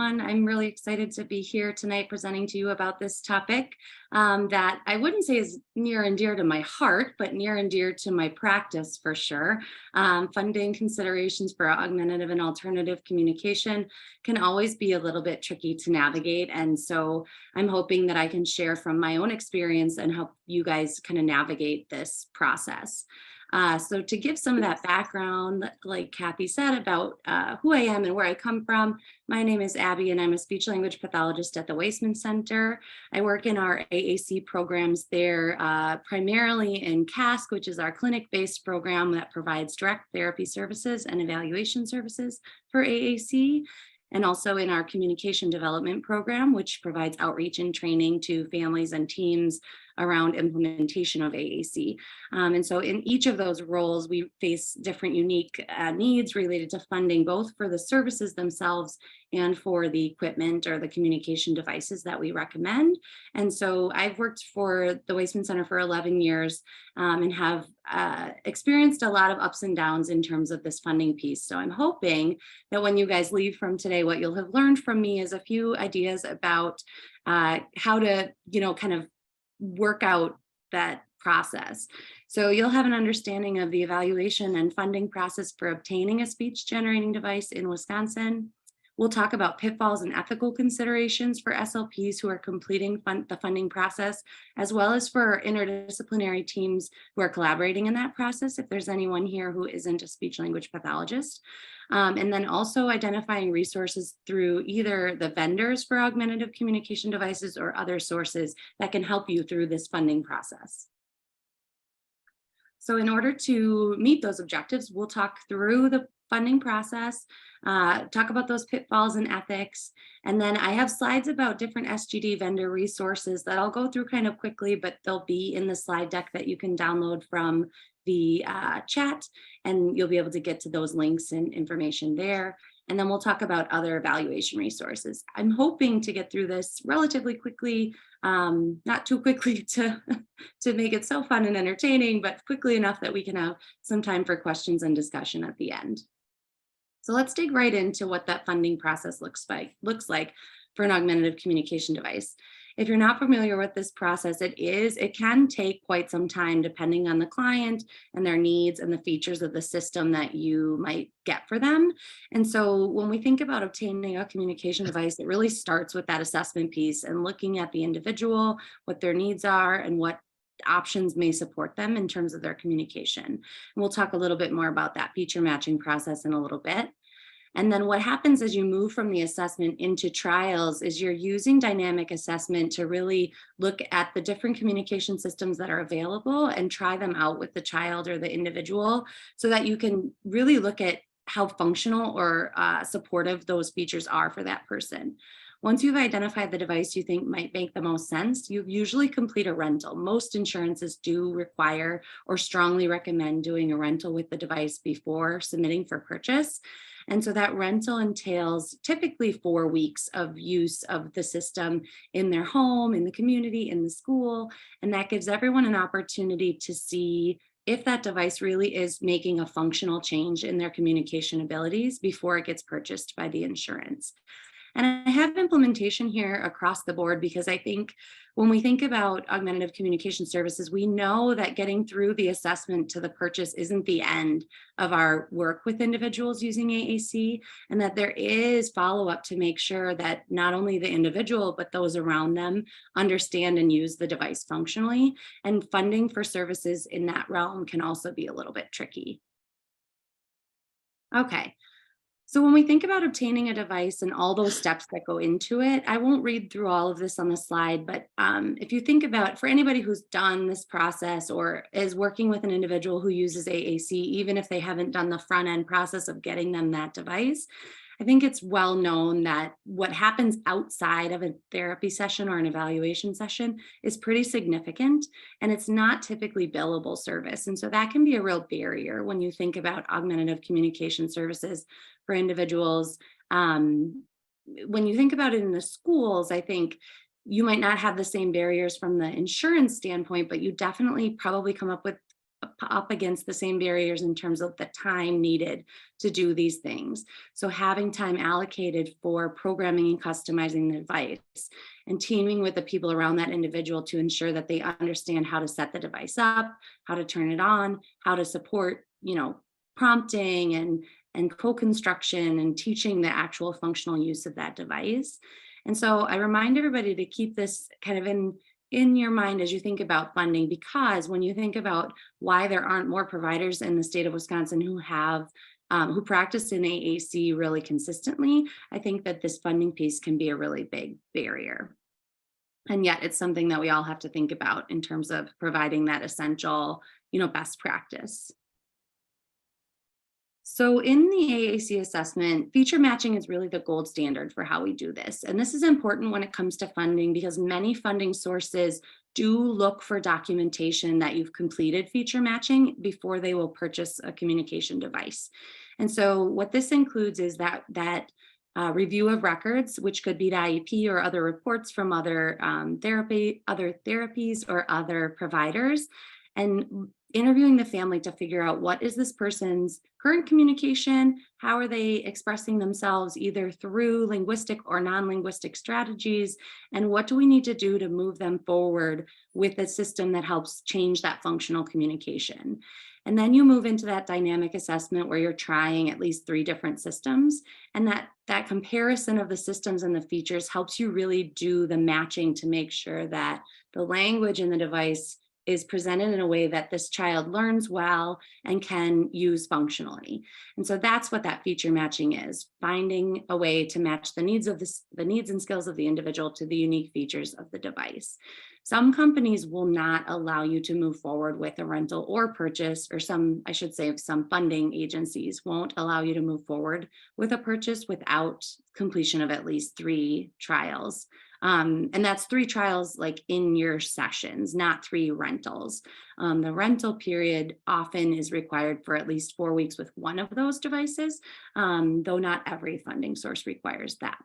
everyone. I'm really excited to be here tonight presenting to you about this topic that I wouldn't say is near and dear to my heart, but near and dear to my practice for sure. Funding considerations for augmentative and alternative communication can always be a little bit tricky to navigate. And so I'm hoping that I can share from my own experience and help you guys kind of navigate this process. So to give some of that background, like Kathy said, about who I am and where I come from, my name is Abby and I'm a speech language pathologist at the Weissman Center. I work in our AAC programs there, primarily in CASC, which is our clinic-based program that provides direct therapy services and evaluation services for AAC. And also in our communication development program, which provides outreach and training to families and teams around implementation of AAC. And so in each of those roles, we face different unique needs related to funding, both for the services themselves and for the equipment or the communication devices that we recommend. And so I've worked for the Weissman Center for 11 years and have experienced a lot of ups and downs in terms of this funding piece. So I'm hoping that when you guys leave from today, what you'll have learned from me is a few ideas about how to, kind of work out that process. So you'll have an understanding of the evaluation and funding process for obtaining a speech generating device in Wisconsin. We'll talk about pitfalls and ethical considerations for SLPs who are completing the funding process, as well as for interdisciplinary teams who are collaborating in that process, if there's anyone here who isn't a speech language pathologist. And then also identifying resources through either the vendors for augmentative communication devices or other sources that can help you through this funding process. So in order to meet those objectives, we'll talk through the funding process, talk about those pitfalls and ethics. And then I have slides about different SGD vendor resources that I'll go through kind of quickly, but they'll be in the slide deck that you can download from the chat, and you'll be able to get to those links and information there. And then we'll talk about other evaluation resources. I'm hoping to get through this relatively quickly, not too quickly to make it so fun and entertaining, but quickly enough that we can have some time for questions and discussion at the end. So let's dig right into what that funding process looks like for an augmentative communication device. If you're not familiar with this process, it can take quite some time depending on the client and their needs and the features of the system that you might get for them. And so when we think about obtaining a communication device, it really starts with that assessment piece and looking at the individual, what their needs are, and what options may support them in terms of their communication. And we'll talk a little bit more about that feature matching process in a little bit. And then what happens as you move from the assessment into trials is you're using dynamic assessment to really look at the different communication systems that are available and try them out with the child or the individual so that you can really look at how functional or supportive those features are for that person. Once you've identified the device you think might make the most sense, you usually complete a rental. Most insurances do require or strongly recommend doing a rental with the device before submitting for purchase. And so that rental entails typically 4 weeks of use of the system in their home, in the community, in the school. And that gives everyone an opportunity to see if that device really is making a functional change in their communication abilities before it gets purchased by the insurance. And I have implementation here across the board because I think when we think about augmentative communication services, we know that getting through the assessment to the purchase isn't the end of our work with individuals using AAC, and that there is follow-up to make sure that not only the individual, but those around them understand and use the device functionally. And funding for services in that realm can also be a little bit tricky. Okay. So when we think about obtaining a device and all those steps that go into it, I won't read through all of this on the slide, but if you think about, for anybody who's done this process or is working with an individual who uses AAC, even if they haven't done the front end process of getting them that device, I think it's well known that what happens outside of a therapy session or an evaluation session is pretty significant, and it's not typically billable service. And so that can be a real barrier when you think about augmentative communication services for individuals. When you think about it in the schools, I think you might not have the same barriers from the insurance standpoint, but you definitely probably come up with up against the same barriers in terms of the time needed to do these things. So having time allocated for programming and customizing the device and teaming with the people around that individual to ensure that they understand how to set the device up, how to turn it on, how to support, prompting and co-construction and teaching the actual functional use of that device. And so I remind everybody to keep this kind of in your mind as you think about funding, because when you think about why there aren't more providers in the state of Wisconsin who practice in AAC really consistently, I think that this funding piece can be a really big barrier. And yet it's something that we all have to think about in terms of providing that essential, best practice. So in the AAC assessment, feature matching is really the gold standard for how we do this. And this is important when it comes to funding because many funding sources do look for documentation that you've completed feature matching before they will purchase a communication device. And so what this includes is that review of records, which could be the IEP or other reports from other therapies or other providers, and interviewing the family to figure out what is this person's current communication, how are they expressing themselves either through linguistic or non-linguistic strategies, and what do we need to do to move them forward with a system that helps change that functional communication. And then you move into that dynamic assessment where you're trying at least 3 different systems, and that comparison of the systems and the features helps you really do the matching to make sure that the language in the device is presented in a way that this child learns well and can use functionally. And so that's what that feature matching is, finding a way to match the needs and skills of the individual to the unique features of the device. Some companies will not allow you to move forward with a rental or purchase, or some funding agencies won't allow you to move forward with a purchase without completion of at least 3 trials. And that's 3 trials like in your sessions, not 3 rentals. The rental period often is required for at least 4 weeks with one of those devices, though not every funding source requires that.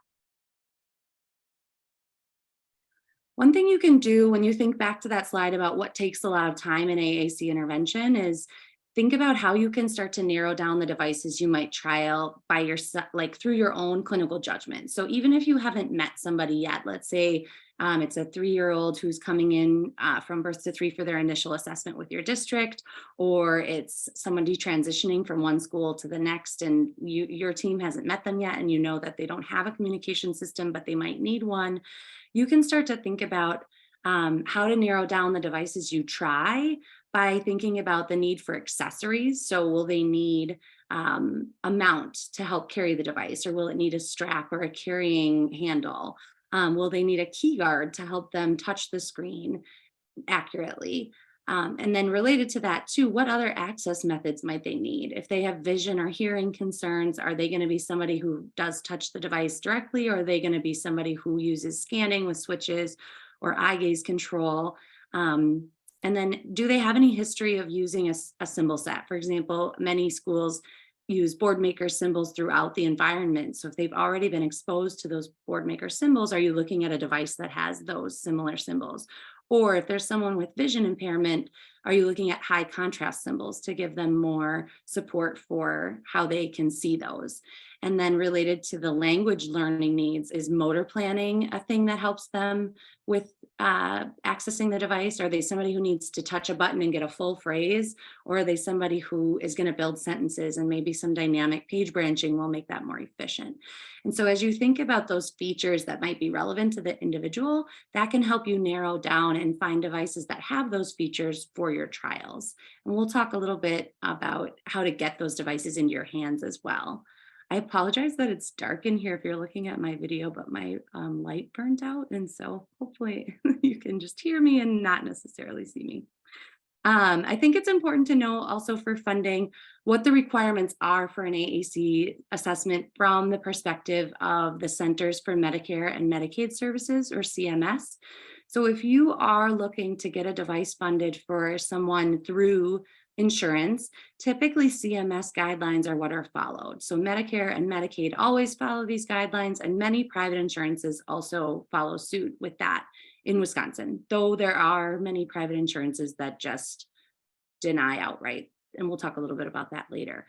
One thing you can do when you think back to that slide about what takes a lot of time in AAC intervention is think about how you can start to narrow down the devices you might trial by yourself, like through your own clinical judgment. So even if you haven't met somebody yet, let's say it's a 3-year-old who's coming in from birth to 3 for their initial assessment with your district, or it's somebody transitioning from one school to the next and your team hasn't met them yet and you know that they don't have a communication system, but they might need one. You can start to think about how to narrow down the devices you try by thinking about the need for accessories. So will they need a mount to help carry the device, or will it need a strap or a carrying handle? Will they need a key guard to help them touch the screen accurately? And then related to that too, what other access methods might they need? If they have vision or hearing concerns, are they going to be somebody who does touch the device directly, or are they going to be somebody who uses scanning with switches or eye gaze control? And then do they have any history of using a symbol set? For example, many schools use board maker symbols throughout the environment. So if they've already been exposed to those board maker symbols, are you looking at a device that has those similar symbols? Or if there's someone with vision impairment, are you looking at high contrast symbols to give them more support for how they can see those? And then related to the language learning needs, is motor planning a thing that helps them with accessing the device? Are they somebody who needs to touch a button and get a full phrase? Or are they somebody who is going to build sentences, and maybe some dynamic page branching will make that more efficient? And so as you think about those features that might be relevant to the individual, that can help you narrow down and find devices that have those features for your trials. And we'll talk a little bit about how to get those devices into your hands as well. I apologize that it's dark in here if you're looking at my video, but my light burnt out. And so hopefully you can just hear me and not necessarily see me. I think it's important to know also for funding what the requirements are for an AAC assessment from the perspective of the Centers for Medicare and Medicaid Services, or CMS. So if you are looking to get a device funded for someone through insurance, typically CMS guidelines are what are followed. So Medicare and Medicaid always follow these guidelines, and many private insurances also follow suit with that in Wisconsin, though there are many private insurances that just deny outright. And we'll talk a little bit about that later.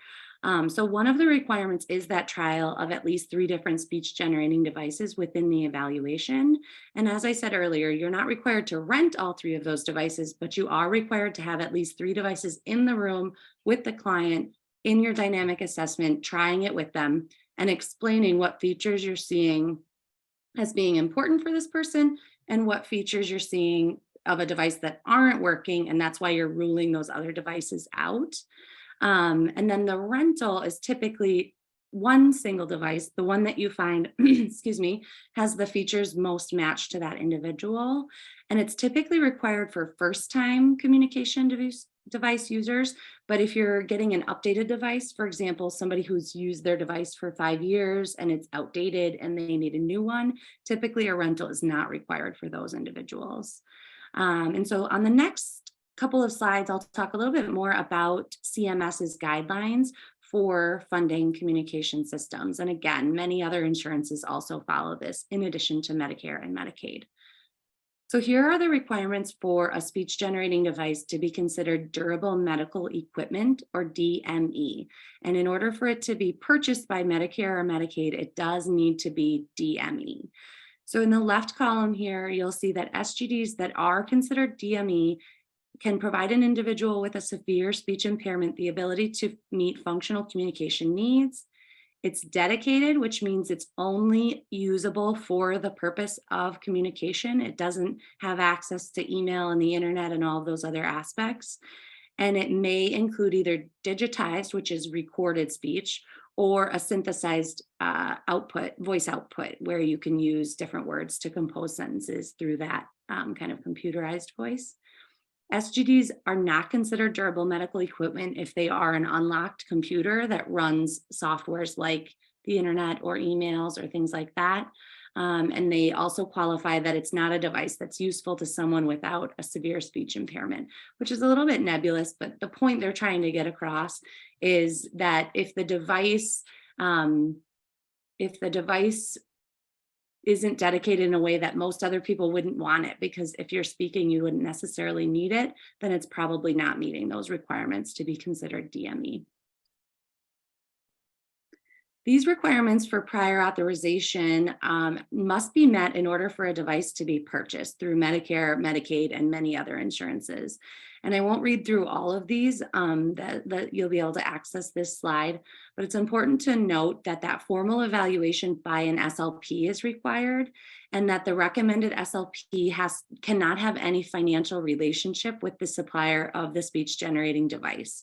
So one of the requirements is that trial of at least 3 different speech generating devices within the evaluation. And as I said earlier, you're not required to rent all 3 of those devices, but you are required to have at least 3 devices in the room with the client in your dynamic assessment, trying it with them and explaining what features you're seeing as being important for this person and what features you're seeing of a device that aren't working, and that's why you're ruling those other devices out. And then the rental is typically one single device, the one that you find, excuse me, has the features most matched to that individual. And it's typically required for first-time communication device users. But if you're getting an updated device, for example, somebody who's used their device for 5 years and it's outdated and they need a new one, typically a rental is not required for those individuals. And so on the next couple of slides, I'll talk a little bit more about CMS's guidelines for funding communication systems. And again, many other insurances also follow this in addition to Medicare and Medicaid. So here are the requirements for a speech generating device to be considered durable medical equipment, or DME. And in order for it to be purchased by Medicare or Medicaid, it does need to be DME. So in the left column here, you'll see that SGDs that are considered DME can provide an individual with a severe speech impairment the ability to meet functional communication needs. It's dedicated, which means it's only usable for the purpose of communication. It doesn't have access to email and the internet and all of those other aspects. And it may include either digitized, which is recorded speech, or a synthesized voice output, where you can use different words to compose sentences through that kind of computerized voice. SGDs are not considered durable medical equipment if they are an unlocked computer that runs softwares like the internet or emails or things like that. And they also qualify that it's not a device that's useful to someone without a severe speech impairment, which is a little bit nebulous, but the point they're trying to get across is that if the device isn't dedicated in a way that most other people wouldn't want it, because if you're speaking, you wouldn't necessarily need it, then it's probably not meeting those requirements to be considered DME. These requirements for prior authorization must be met in order for a device to be purchased through Medicare, Medicaid, and many other insurances. And I won't read through all of these, that you'll be able to access this slide, but it's important to note that that formal evaluation by an SLP is required, and that the recommended SLP cannot have any financial relationship with the supplier of the speech generating device.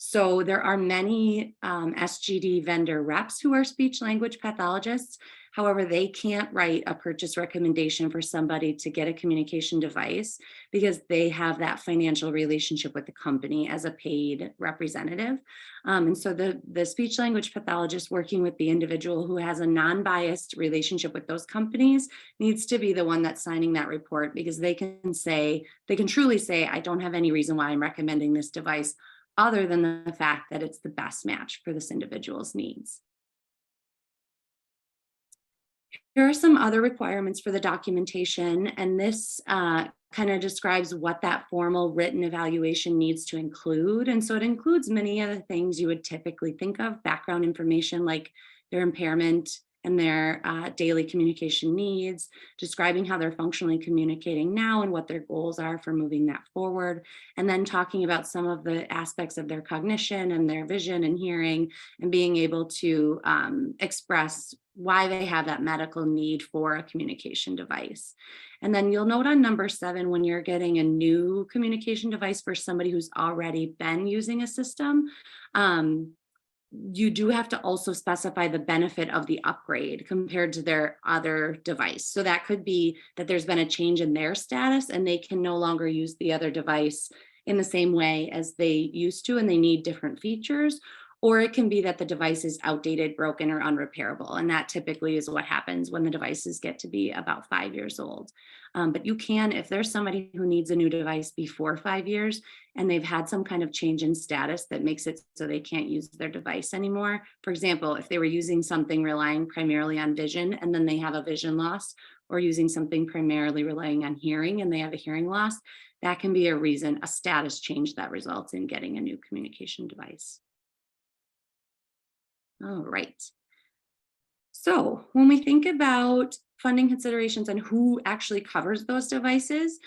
So there are many SGD vendor reps who are speech language pathologists. However, they can't write a purchase recommendation for somebody to get a communication device because they have that financial relationship with the company as a paid representative. And so the speech language pathologist working with the individual who has a non-biased relationship with those companies needs to be the one that's signing that report, because they can truly say, I don't have any reason why I'm recommending this device other than the fact that it's the best match for this individual's needs. Here are some other requirements for the documentation, and this kind of describes what that formal written evaluation needs to include. And so it includes many of the things you would typically think of: background information like their impairment and their daily communication needs, describing how they're functionally communicating now and what their goals are for moving that forward, and then talking about some of the aspects of their cognition and their vision and hearing, and being able to express why they have that medical need for a communication device. And then you'll note on number 7, when you're getting a new communication device for somebody who's already been using a system, you do have to also specify the benefit of the upgrade compared to their other device. So that could be that there's been a change in their status and they can no longer use the other device in the same way as they used to, and they need different features. Or it can be that the device is outdated, broken, or unrepairable. And that typically is what happens when the devices get to be about 5 years old. But you can, if there's somebody who needs a new device before 5 years and they've had some kind of change in status that makes it so they can't use their device anymore. For example, if they were using something relying primarily on vision and then they have a vision loss, or using something primarily relying on hearing and they have a hearing loss, that can be a reason, a status change that results in getting a new communication device. All right. So when we think about funding considerations and who actually covers those devices,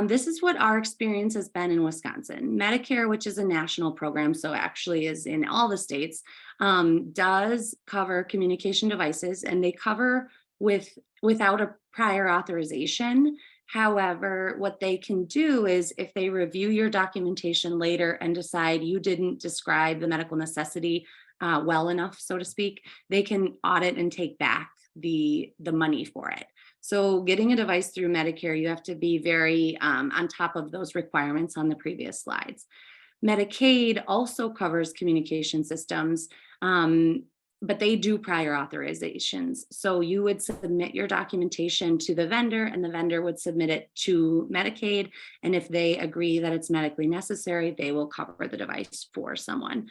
this is what our experience has been in Wisconsin. Medicare, which is a national program, so actually is in all the states, does cover communication devices, and they cover without a prior authorization. However, what they can do is if they review your documentation later and decide you didn't describe the medical necessity well enough, so to speak, they can audit and take back the money for it. So getting a device through Medicare, you have to be very on top of those requirements on the previous slides. Medicaid also covers communication systems, but they do prior authorizations. So you would submit your documentation to the vendor, and the vendor would submit it to Medicaid. And if they agree that it's medically necessary, they will cover the device for someone.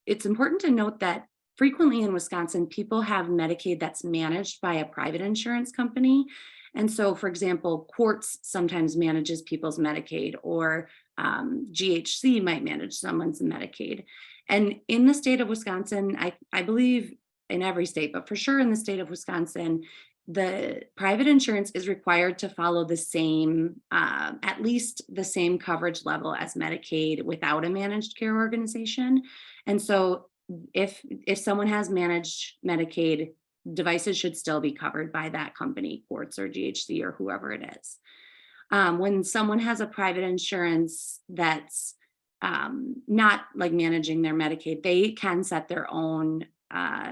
It's important to note that frequently in Wisconsin, people have Medicaid that's managed by a private insurance company. And so, for example, Quartz sometimes manages people's Medicaid, or GHC might manage someone's Medicaid. And in the state of Wisconsin, I believe in every state, but for sure in the state of Wisconsin, the private insurance is required to follow the same, at least the same coverage level as Medicaid without a managed care organization. And so if someone has managed Medicaid, devices should still be covered by that company, Quartz or GHC or whoever it is. When someone has a private insurance that's not like managing their Medicaid, they can set their own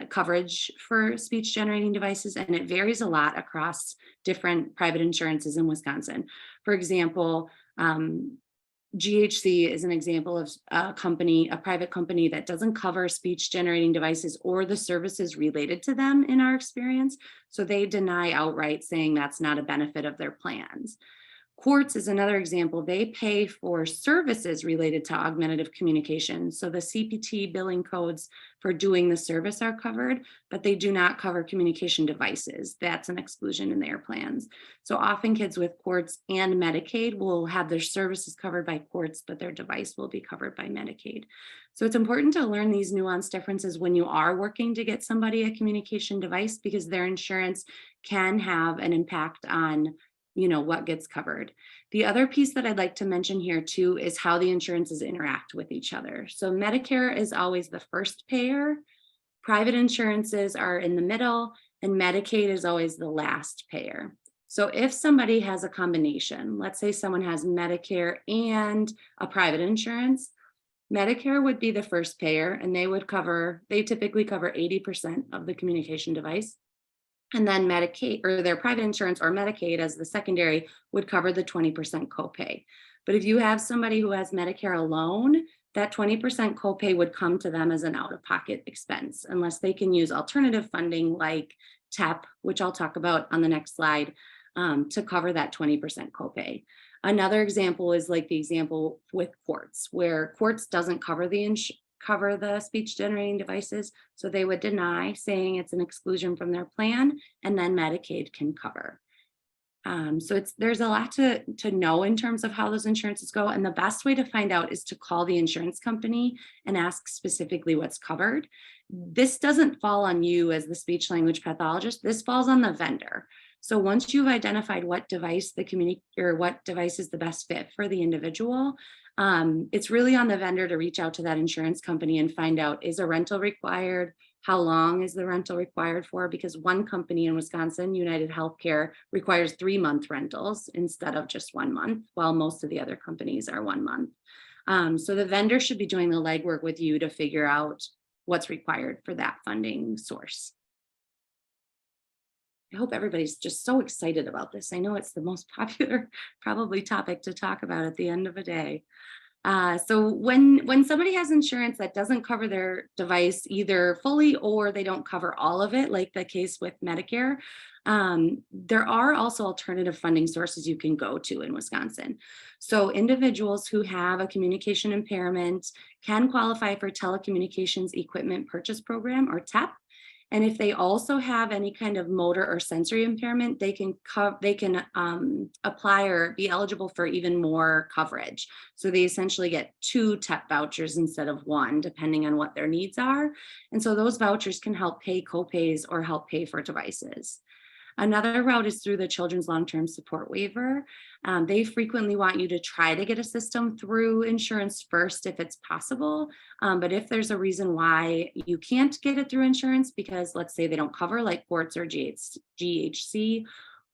coverage for speech generating devices, and it varies a lot across different private insurances in Wisconsin. For example, GHC is an example of a private company that doesn't cover speech generating devices or the services related to them in our experience. So they deny outright, saying that's not a benefit of their plans. Quartz is another example. They pay for services related to augmentative communication. So the CPT billing codes for doing the service are covered, but they do not cover communication devices. That's an exclusion in their plans. So often kids with Quartz and Medicaid will have their services covered by Quartz, but their device will be covered by Medicaid. So it's important to learn these nuanced differences when you are working to get somebody a communication device, because their insurance can have an impact on what gets covered. The other piece that I'd like to mention here too is how the insurances interact with each other. So Medicare is always the first payer, private insurances are in the middle, and Medicaid is always the last payer. So if somebody has a combination, let's say someone has Medicare and a private insurance, Medicare would be the first payer, and they typically cover 80% of the communication device. And then Medicaid, or their private insurance or Medicaid as the secondary, would cover the 20% copay. But if you have somebody who has Medicare alone, that 20% copay would come to them as an out-of-pocket expense, unless they can use alternative funding like TEP, which I'll talk about on the next slide, to cover that 20% copay. Another example is like the example with Quartz, where Quartz doesn't cover the speech generating devices. So they would deny, saying it's an exclusion from their plan, and then Medicaid can cover. So there's a lot to know in terms of how those insurances go. And the best way to find out is to call the insurance company and ask specifically what's covered. This doesn't fall on you as the speech language pathologist. This falls on the vendor. So once you've identified what device what device is the best fit for the individual, it's really on the vendor to reach out to that insurance company and find out, is a rental required? How long is the rental required for? Because one company in Wisconsin, United Healthcare, requires 3-month rentals instead of just 1 month, while most of the other companies are 1 month. So the vendor should be doing the legwork with you to figure out what's required for that funding source. I hope everybody's just so excited about this. I know it's the most popular probably topic to talk about at the end of a day. So when somebody has insurance that doesn't cover their device either fully, or they don't cover all of it, like the case with Medicare, there are also alternative funding sources you can go to in Wisconsin. So individuals who have a communication impairment can qualify for Telecommunications Equipment Purchase Program, or TEP. And if they also have any kind of motor or sensory impairment, they can apply or be eligible for even more coverage. So they essentially get 2 TEP vouchers instead of 1, depending on what their needs are. And so those vouchers can help pay copays or help pay for devices. Another route is through the Children's Long-Term Support Waiver. They frequently want you to try to get a system through insurance first if it's possible. But if there's a reason why you can't get it through insurance, because let's say they don't cover like ports or GHC,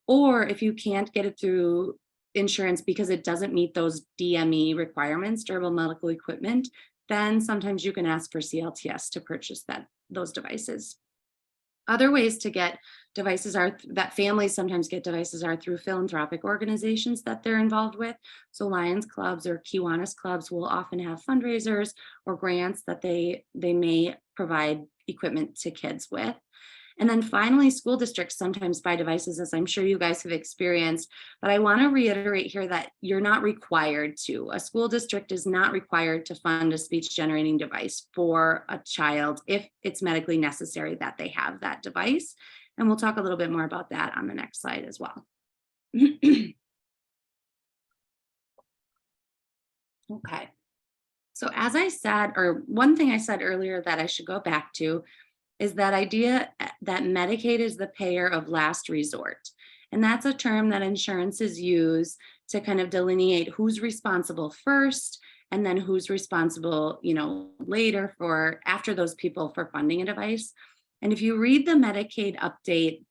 or if you can't get it through insurance because it doesn't meet those DME requirements, durable medical equipment, then sometimes you can ask for CLTS to purchase those devices. Other ways to get devices that families sometimes get devices are through philanthropic organizations that they're involved with. So Lions Clubs or Kiwanis Clubs will often have fundraisers or grants that they may provide equipment to kids with. And then finally, school districts sometimes buy devices, as I'm sure you guys have experienced, but I want to reiterate here that you're not required to. A school district is not required to fund a speech generating device for a child if it's medically necessary that they have that device. And we'll talk a little bit more about that on the next slide as well. Okay. So as I said, or one thing I said earlier that I should go back to, is that idea that Medicaid is the payer of last resort. And that's a term that insurances use to kind of delineate who's responsible first and then who's responsible, later after those people for funding a device. And if you read the Medicaid update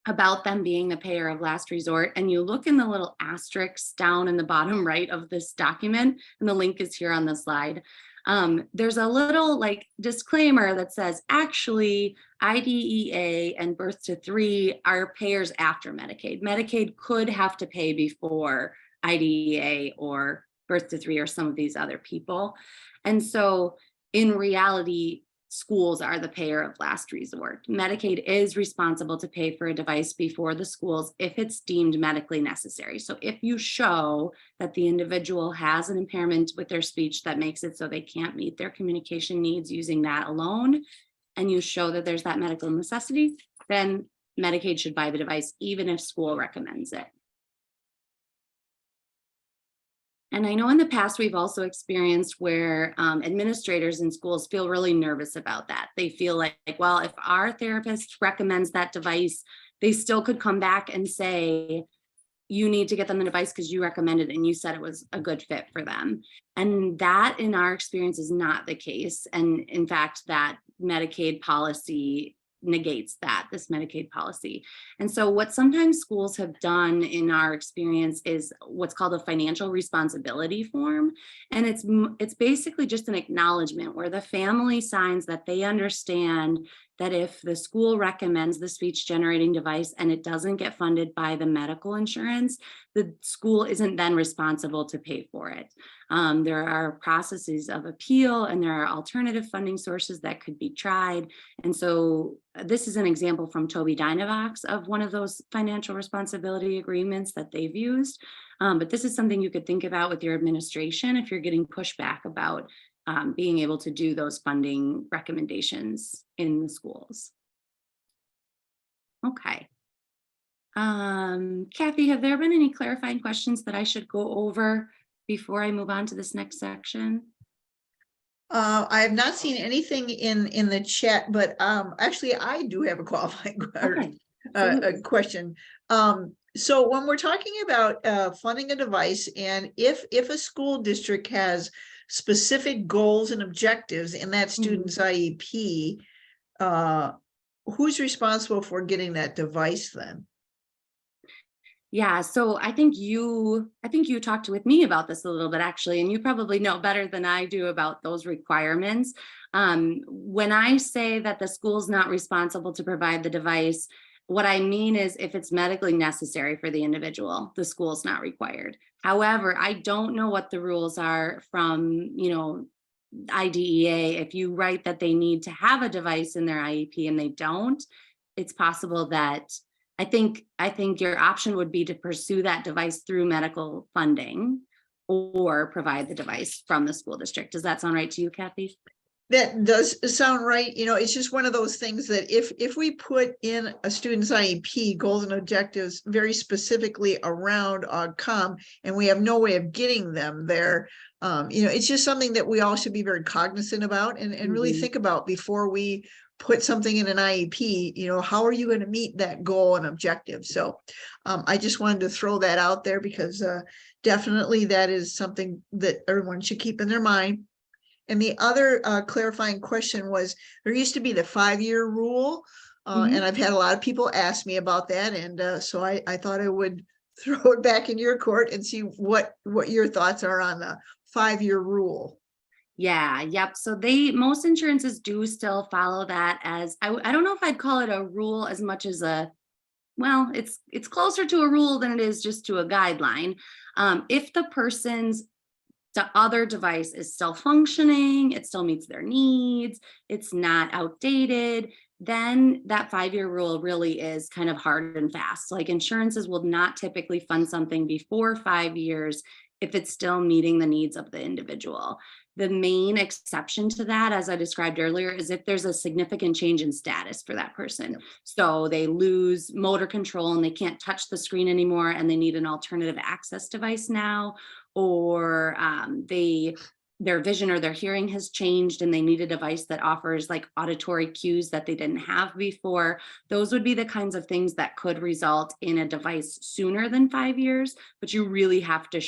about them being the payer of last resort, and you look in the little asterisks down in the bottom right of this document, and the link is here on the slide, there's a little disclaimer that says actually IDEA and birth to 3 are payers after Medicaid. Medicaid could have to pay before IDEA or birth to 3 or some of these other people. And so in reality, schools are the payer of last resort. Medicaid is responsible to pay for a device before the schools if it's deemed medically necessary. So if you show that the individual has an impairment with their speech that makes it so they can't meet their communication needs using that alone, and you show that there's that medical necessity, then Medicaid should buy the device even if school recommends it. And I know in the past, we've also experienced where administrators in schools feel really nervous about that. They feel like, well, if our therapist recommends that device, they still could come back and say, you need to get them the device because you recommended it and you said it was a good fit for them. And that in our experience is not the case. And in fact, that Medicaid policy negates this Medicaid policy. And so what sometimes schools have done in our experience is what's called a financial responsibility form. And it's basically just an acknowledgement where the family signs that they understand that if the school recommends the speech generating device and it doesn't get funded by the medical insurance, the school isn't then responsible to pay for it. There are processes of appeal and there are alternative funding sources that could be tried. And so this is an example from Tobii Dynavox of one of those financial responsibility agreements that they've used. But this is something you could think about with your administration if you're getting pushback about being able to do those funding recommendations in the schools. Okay. Kathy, have there been any clarifying questions that I should go over before I move on to this next section? I have not seen anything in the chat, but actually I do have a qualifying question. So when we're talking about funding a device, and if a school district has specific goals and objectives in that student's IEP, who's responsible for getting that device then? Yeah, so I think you talked with me about this a little bit actually, and you probably know better than I do about those requirements. When I say that the school's not responsible to provide the device, what I mean is if it's medically necessary for the individual, the school's not required. However, I don't know what the rules are from, IDEA. If you write that they need to have a device in their IEP and they don't, it's possible that I think your option would be to pursue that device through medical funding or provide the device from the school district. Does that sound right to you, Kathy? That does sound right. You know, it's just one of those things that if we put in a student's IEP goals and objectives very specifically around COM, and we have no way of getting them there, you know, it's just something that we all should be very cognizant about and really think about before we put something in an IEP. You know, how are you going to meet that goal and objective? So I just wanted to throw that out there because definitely that is something that everyone should keep in their mind. And the other clarifying question was, there used to be the 5-year rule, and I've had a lot of people ask me about that. And so I thought I would throw it back in your court and see what your thoughts are on the 5-year rule. Yeah, yep. So most insurances do still follow that as, I don't know if I'd call it a rule as much as well, it's closer to a rule than it is just to a guideline. If the person's the other device is still functioning, it still meets their needs, it's not outdated, then that 5-year rule really is kind of hard and fast. Like insurances will not typically fund something before 5 years if it's still meeting the needs of the individual. The main exception to that, as I described earlier, is if there's a significant change in status for that person. So they lose motor control and they can't touch the screen anymore and they need an alternative access device now, or their vision or their hearing has changed and they need a device that offers like auditory cues that they didn't have before. Those would be the kinds of things that could result in a device sooner than 5 years, but you really have to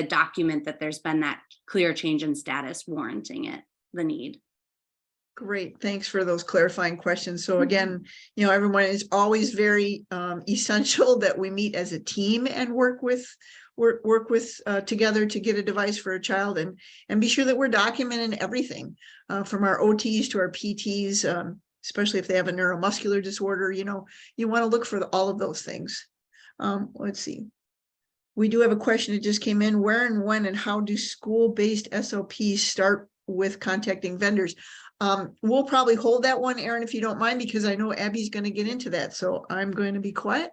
document that there's been that clear change in status warranting the need. Great, thanks for those clarifying questions. So again, you know, everyone, is always very essential that we meet as a team and work with together to get a device for a child, and be sure that we're documenting everything from our OTs to our PTs, especially if they have a neuromuscular disorder. You know, you want to look for all of those things. Let's see. We do have a question that just came in. Where and when and how do school-based SOPs start with contacting vendors? We'll probably hold that one, Erin, if you don't mind, because I know Abby's going to get into that. So I'm going to be quiet.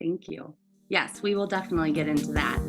Thank you. Yes, we will definitely get into that.